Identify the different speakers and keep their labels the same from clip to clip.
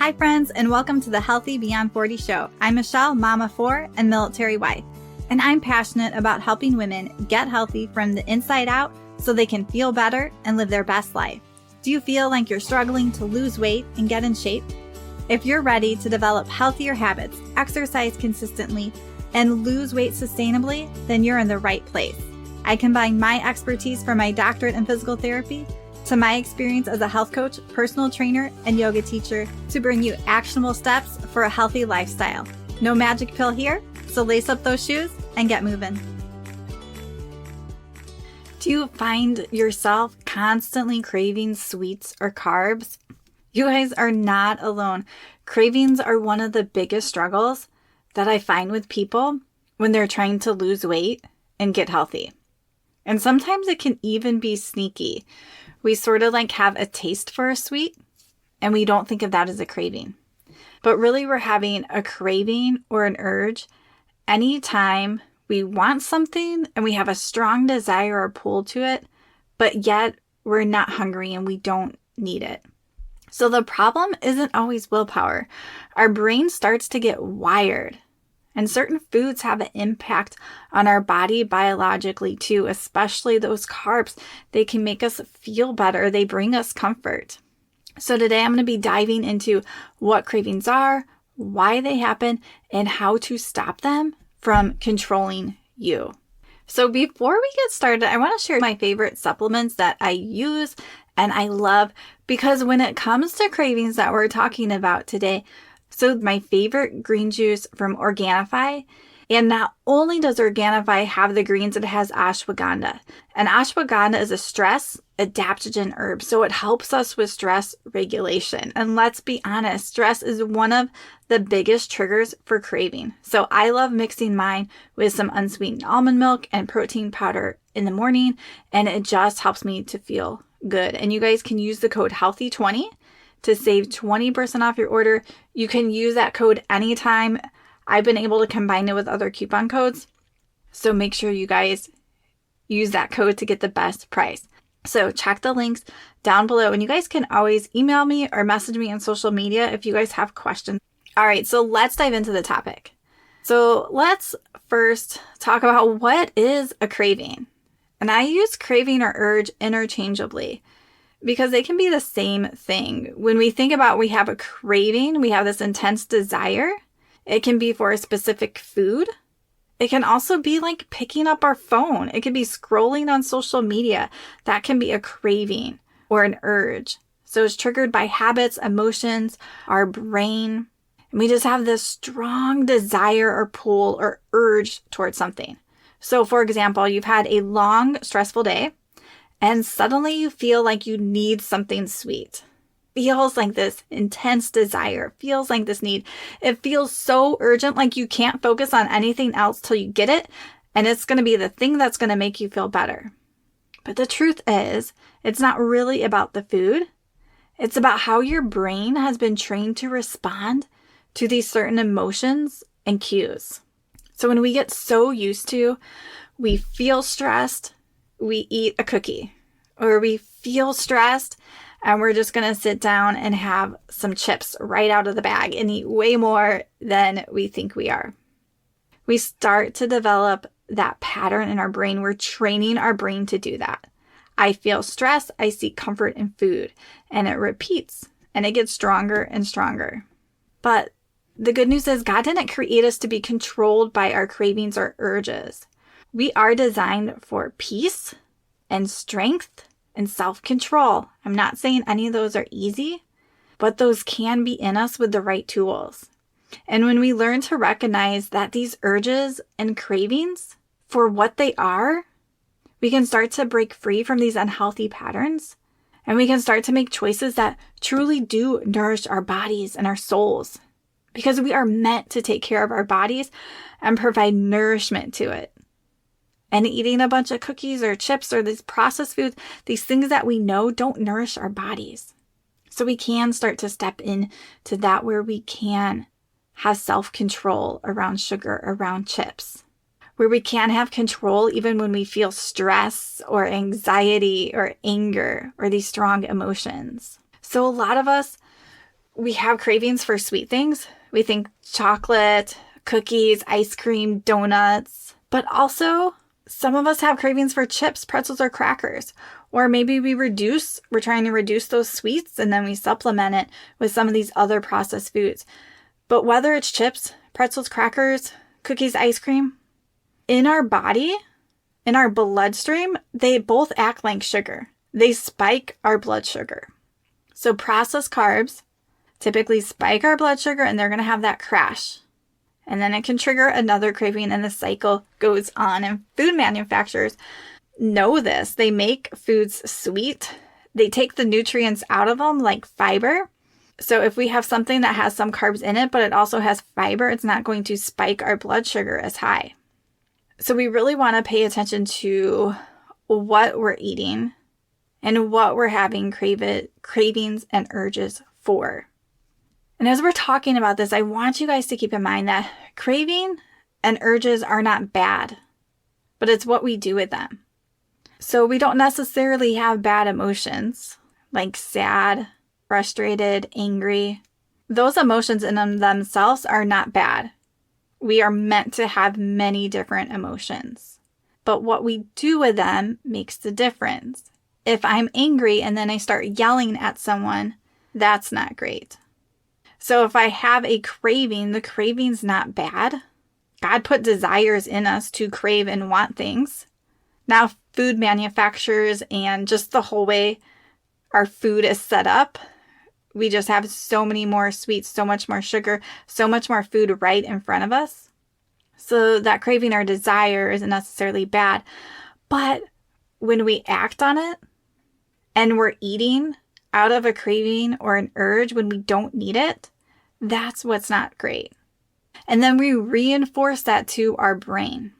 Speaker 1: Hi friends, and welcome to the Healthy Beyond 40 show. I'm Michele, mama 4 and military wife, and I'm passionate about helping women get healthy from the inside out so they can feel better and live their best life. Do you feel like you're struggling to lose weight and get in shape? If you're ready to develop healthier habits, exercise consistently, and lose weight sustainably, then you're in the right place. I combine my expertise from my doctorate in physical therapy to my experience as a health coach, personal trainer, and yoga teacher to bring you actionable steps for a healthy lifestyle. No magic pill here, so lace up those shoes and get moving. Do you find yourself constantly craving sweets or carbs? You guys are not alone. Cravings are one of the biggest struggles that I find with people when they're trying to lose weight and get healthy. And sometimes it can even be sneaky. We sort of like have a taste for a sweet and we don't think of that as a craving. But really we're having a craving or an urge anytime we want something and we have a strong desire or pull to it, but yet we're not hungry and we don't need it. So the problem isn't always willpower. Our brain starts to get wired. And certain foods have an impact on our body biologically too, especially those carbs. They can make us feel better. They bring us comfort. So today I'm going to be diving into what cravings are, why they happen, and how to stop them from controlling you. So before we get started, I want to share my favorite supplements that I use and I love, because when it comes to cravings that we're talking about today, so my favorite green juice from Organifi, and not only does Organifi have the greens, it has ashwagandha. And ashwagandha is a stress adaptogen herb, so it helps us with stress regulation. And let's be honest, stress is one of the biggest triggers for craving. So I love mixing mine with some unsweetened almond milk and protein powder in the morning, and it just helps me to feel good. And you guys can use the code HEALTHY20 to save 20% off your order. You can use that code anytime. I've been able to combine it with other coupon codes. So make sure you guys use that code to get the best price. So check the links down below, and you guys can always email me or message me on social media if you guys have questions. All right, so let's dive into the topic. So let's first talk about what is a craving. And I use craving or urge interchangeably, because they can be the same thing. When we think about we have a craving, we have this intense desire. It can be for a specific food. It can also be like picking up our phone. It could be scrolling on social media. That can be a craving or an urge. So it's triggered by habits, emotions, our brain. And we just have this strong desire or pull or urge towards something. So for example, you've had a long, stressful day, and suddenly you feel like you need something sweet. Feels like this intense desire, feels like this need. It feels so urgent, like you can't focus on anything else till you get it, and it's going to be the thing that's going to make you feel better. But the truth is, it's not really about the food. It's about how your brain has been trained to respond to these certain emotions and cues. So when we get so used to, we feel stressed, we eat a cookie, or we feel stressed and we're just going to sit down and have some chips right out of the bag and eat way more than we think we are. We start to develop that pattern in our brain. We're training our brain to do that. I feel stress, I seek comfort in food, and it repeats and it gets stronger and stronger. But the good news is God didn't create us to be controlled by our cravings or urges. We are designed for peace and strength and self-control. I'm not saying any of those are easy, but those can be in us with the right tools. And when we learn to recognize that these urges and cravings for what they are, we can start to break free from these unhealthy patterns, and we can start to make choices that truly do nourish our bodies and our souls, because we are meant to take care of our bodies and provide nourishment to it. And eating a bunch of cookies or chips or these processed foods, these things that we know don't nourish our bodies. So we can start to step into that where we can have self-control around sugar, around chips, where we can have control even when we feel stress or anxiety or anger or these strong emotions. So a lot of us, we have cravings for sweet things. We think chocolate, cookies, ice cream, donuts, but also some of us have cravings for chips, pretzels, or crackers. Or maybe we're trying to reduce those sweets and then we supplement it with some of these other processed foods. But whether it's chips, pretzels, crackers, cookies, ice cream, in our body, in our bloodstream, they both act like sugar. They spike our blood sugar. So processed carbs typically spike our blood sugar and they're going to have that crash. And then it can trigger another craving and the cycle goes on. And food manufacturers know this. They make foods sweet. They take the nutrients out of them like fiber. So if we have something that has some carbs in it, but it also has fiber, it's not going to spike our blood sugar as high. So we really want to pay attention to what we're eating and what we're having cravings and urges for. And as we're talking about this, I want you guys to keep in mind that craving and urges are not bad, but it's what we do with them. So we don't necessarily have bad emotions like sad, frustrated, angry. Those emotions in themselves are not bad. We are meant to have many different emotions, but what we do with them makes the difference. If I'm angry and then I start yelling at someone, that's not great. So if I have a craving, the craving's not bad. God put desires in us to crave and want things. Now, food manufacturers and just the whole way our food is set up, we just have so many more sweets, so much more sugar, so much more food right in front of us. So that craving or desire isn't necessarily bad. But when we act on it and we're eating out of a craving or an urge when we don't need it, that's what's not great. And then we reinforce that to our brain.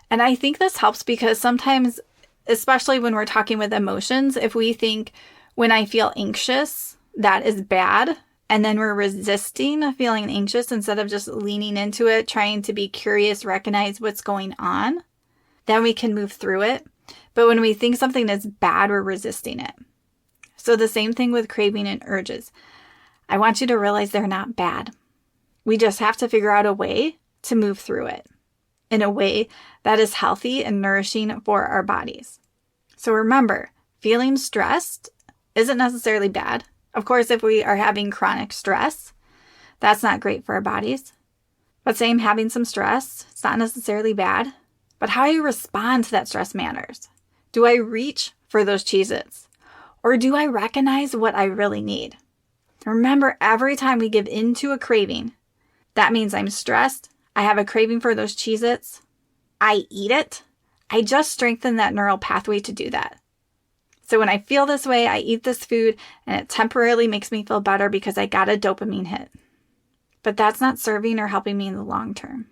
Speaker 1: And I think this helps because sometimes, especially when we're talking with emotions, if we think when I feel anxious, that is bad, and then we're resisting feeling anxious instead of just leaning into it, trying to be curious, recognize what's going on, then we can move through it. But when we think something is bad, we're resisting it. So the same thing with craving and urges. I want you to realize they're not bad. We just have to figure out a way to move through it in a way that is healthy and nourishing for our bodies. So remember, feeling stressed isn't necessarily bad. Of course, if we are having chronic stress, that's not great for our bodies. But same, having some stress, it's not necessarily bad. But how you respond to that stress matters. Do I reach for those Cheez-Its? Or do I recognize what I really need? Remember, every time we give in to a craving, that means I'm stressed, I have a craving for those Cheez-Its, I eat it, I just strengthen that neural pathway to do that. So when I feel this way, I eat this food and it temporarily makes me feel better because I got a dopamine hit. But that's not serving or helping me in the long term.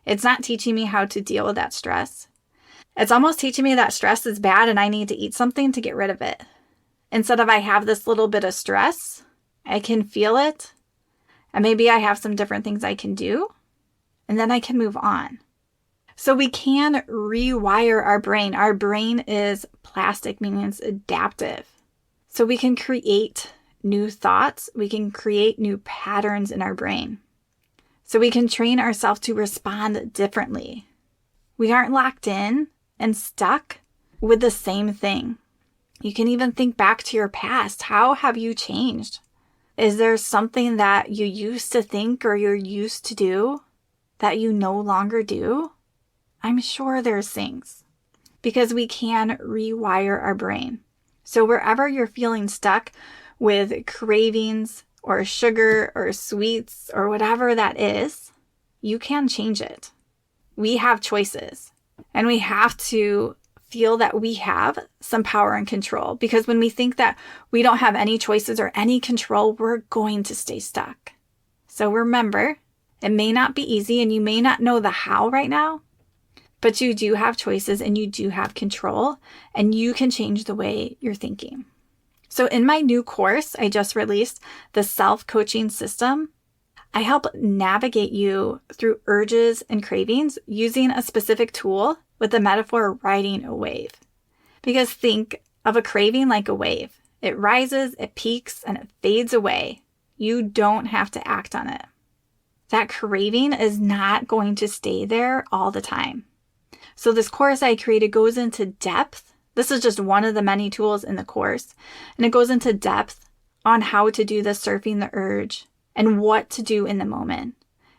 Speaker 1: It's not teaching me how to deal with that stress. It's almost teaching me that stress is bad and I need to eat something to get rid of it. Instead of I have this little bit of stress, I can feel it, and maybe I have some different things I can do, and then I can move on. So we can rewire our brain. Our brain is plastic, meaning it's adaptive. So we can create new thoughts. We can create new patterns in our brain. So we can train ourselves to respond differently. We aren't locked in and stuck with the same thing. You can even think back to your past. How have you changed? Is there something that you used to think or you're used to do that you no longer do? I'm sure there's things because we can rewire our brain. So wherever you're feeling stuck with cravings or sugar or sweets or whatever that is, you can change it. We have choices and we have to feel that we have some power and control, because when we think that we don't have any choices or any control, we're going to stay stuck. So remember, it may not be easy and you may not know the how right now, but you do have choices and you do have control and you can change the way you're thinking. So in my new course, I just released the self-coaching system. I help navigate you through urges and cravings using a specific tool with the metaphor riding a wave. Because think of a craving like a wave. It rises, it peaks, and it fades away. You don't have to act on it. That craving is not going to stay there all the time. So this course I created goes into depth. This is just one of the many tools in the course. And it goes into depth on how to do the surfing the urge and what to do in the moment.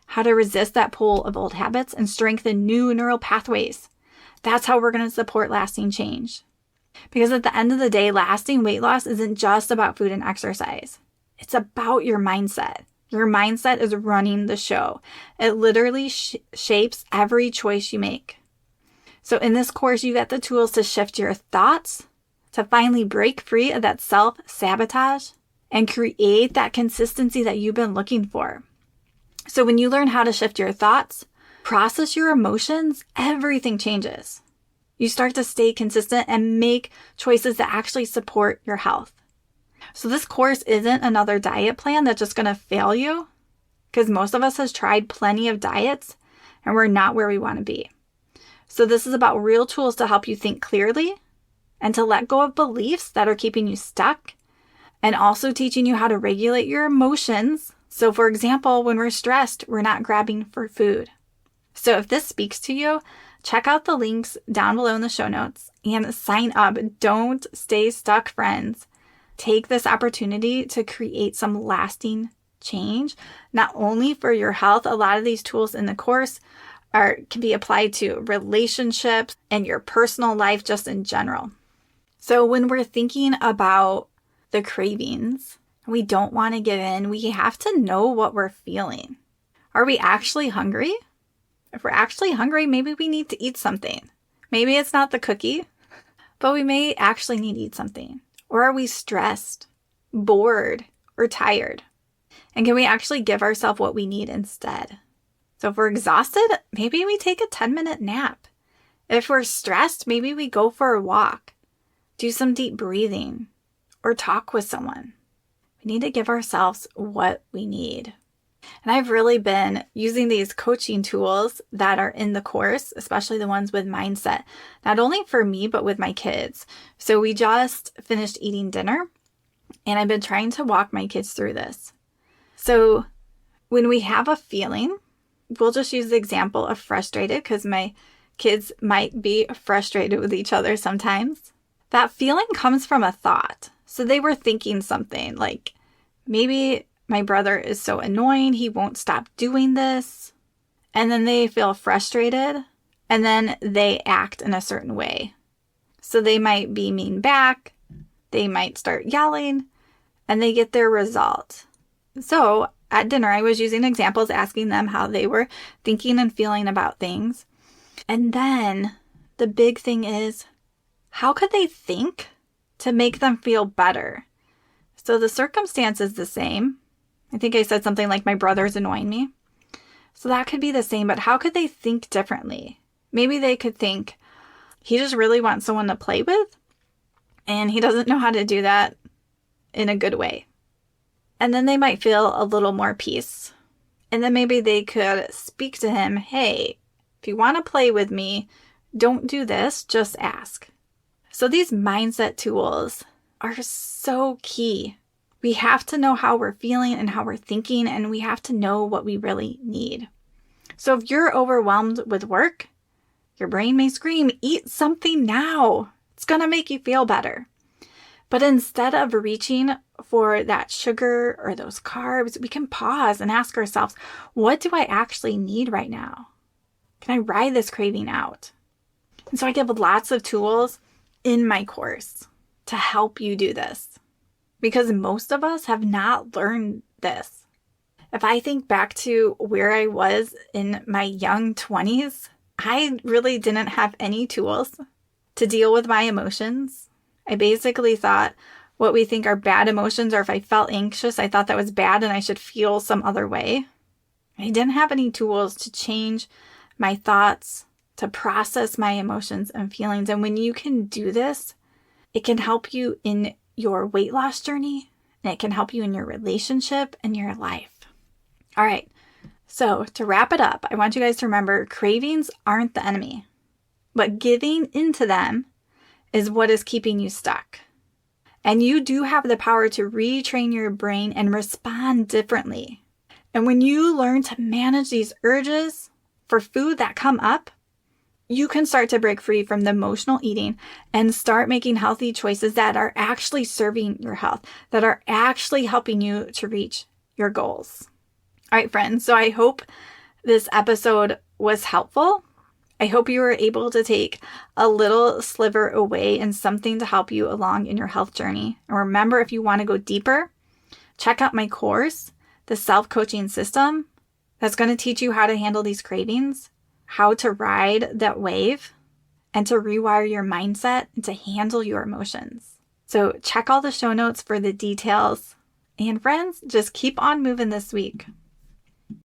Speaker 1: How to resist that pull of old habits and strengthen new neural pathways. That's how we're going to support lasting change. Because at the end of the day, lasting weight loss isn't just about food and exercise. It's about your mindset. Your mindset is running the show. It literally shapes every choice you make. So in this course, you get the tools to shift your thoughts, to finally break free of that self-sabotage, and create that consistency that you've been looking for. So when you learn how to shift your thoughts, process your emotions, everything changes. You start to stay consistent and make choices that actually support your health. So this course isn't another diet plan that's just going to fail you, because most of us has tried plenty of diets and we're not where we want to be. So this is about real tools to help you think clearly and to let go of beliefs that are keeping you stuck, and also teaching you how to regulate your emotions. So for example, when we're stressed, we're not grabbing for food. So if this speaks to you, check out the links down below in the show notes and sign up. Don't stay stuck, friends. Take this opportunity to create some lasting change, not only for your health. A lot of these tools in the course can be applied to relationships and your personal life just in general. So when we're thinking about the cravings, we don't want to give in. We have to know what we're feeling. Are we actually hungry? If we're actually hungry, maybe we need to eat something. Maybe it's not the cookie, but we may actually need to eat something. Or are we stressed, bored, or tired? And can we actually give ourselves what we need instead? So if we're exhausted, maybe we take a 10-minute nap. If we're stressed, maybe we go for a walk, do some deep breathing, or talk with someone. We need to give ourselves what we need. And I've really been using these coaching tools that are in the course, especially the ones with mindset, not only for me, but with my kids. So we just finished eating dinner, and I've been trying to walk my kids through this. So when we have a feeling, we'll just use the example of frustrated, because my kids might be frustrated with each other sometimes. That feeling comes from a thought. So they were thinking something like, maybe my brother is so annoying, he won't stop doing this. And then they feel frustrated, and then they act in a certain way. So they might be mean back, they might start yelling, and they get their result. So at dinner, I was using examples, asking them how they were thinking and feeling about things. And then the big thing is, how could they think to make them feel better? So the circumstance is the same. I think I said something like, my brother's annoying me. So that could be the same, but how could they think differently? Maybe they could think, he just really wants someone to play with, and he doesn't know how to do that in a good way. And then they might feel a little more peace. And then maybe they could speak to him, hey, if you want to play with me, don't do this, just ask. So these mindset tools are so key. We have to know how we're feeling and how we're thinking, and we have to know what we really need. So if you're overwhelmed with work, your brain may scream, eat something now. It's going to make you feel better. But instead of reaching for that sugar or those carbs, we can pause and ask ourselves, what do I actually need right now? Can I ride this craving out? And so I give lots of tools in my course to help you do this, because most of us have not learned this. If I think back to where I was in my young 20s, I really didn't have any tools to deal with my emotions. I basically thought what we think are bad emotions, or if I felt anxious, I thought that was bad and I should feel some other way. I didn't have any tools to change my thoughts, to process my emotions and feelings. And when you can do this, it can help you in your weight loss journey, and it can help you in your relationship and your life. All right. So to wrap it up, I want you guys to remember, cravings aren't the enemy, but giving into them is what is keeping you stuck. And you do have the power to retrain your brain and respond differently. And when you learn to manage these urges for food that come up, you can start to break free from the emotional eating and start making healthy choices that are actually serving your health, that are actually helping you to reach your goals. All right, friends. So I hope this episode was helpful. I hope you were able to take a little sliver away and something to help you along in your health journey. And remember, if you want to go deeper, check out my course, the self-coaching system, that's going to teach you how to handle these cravings, how to ride that wave, and to rewire your mindset and to handle your emotions. So check all the show notes for the details. And friends, just keep on moving this week.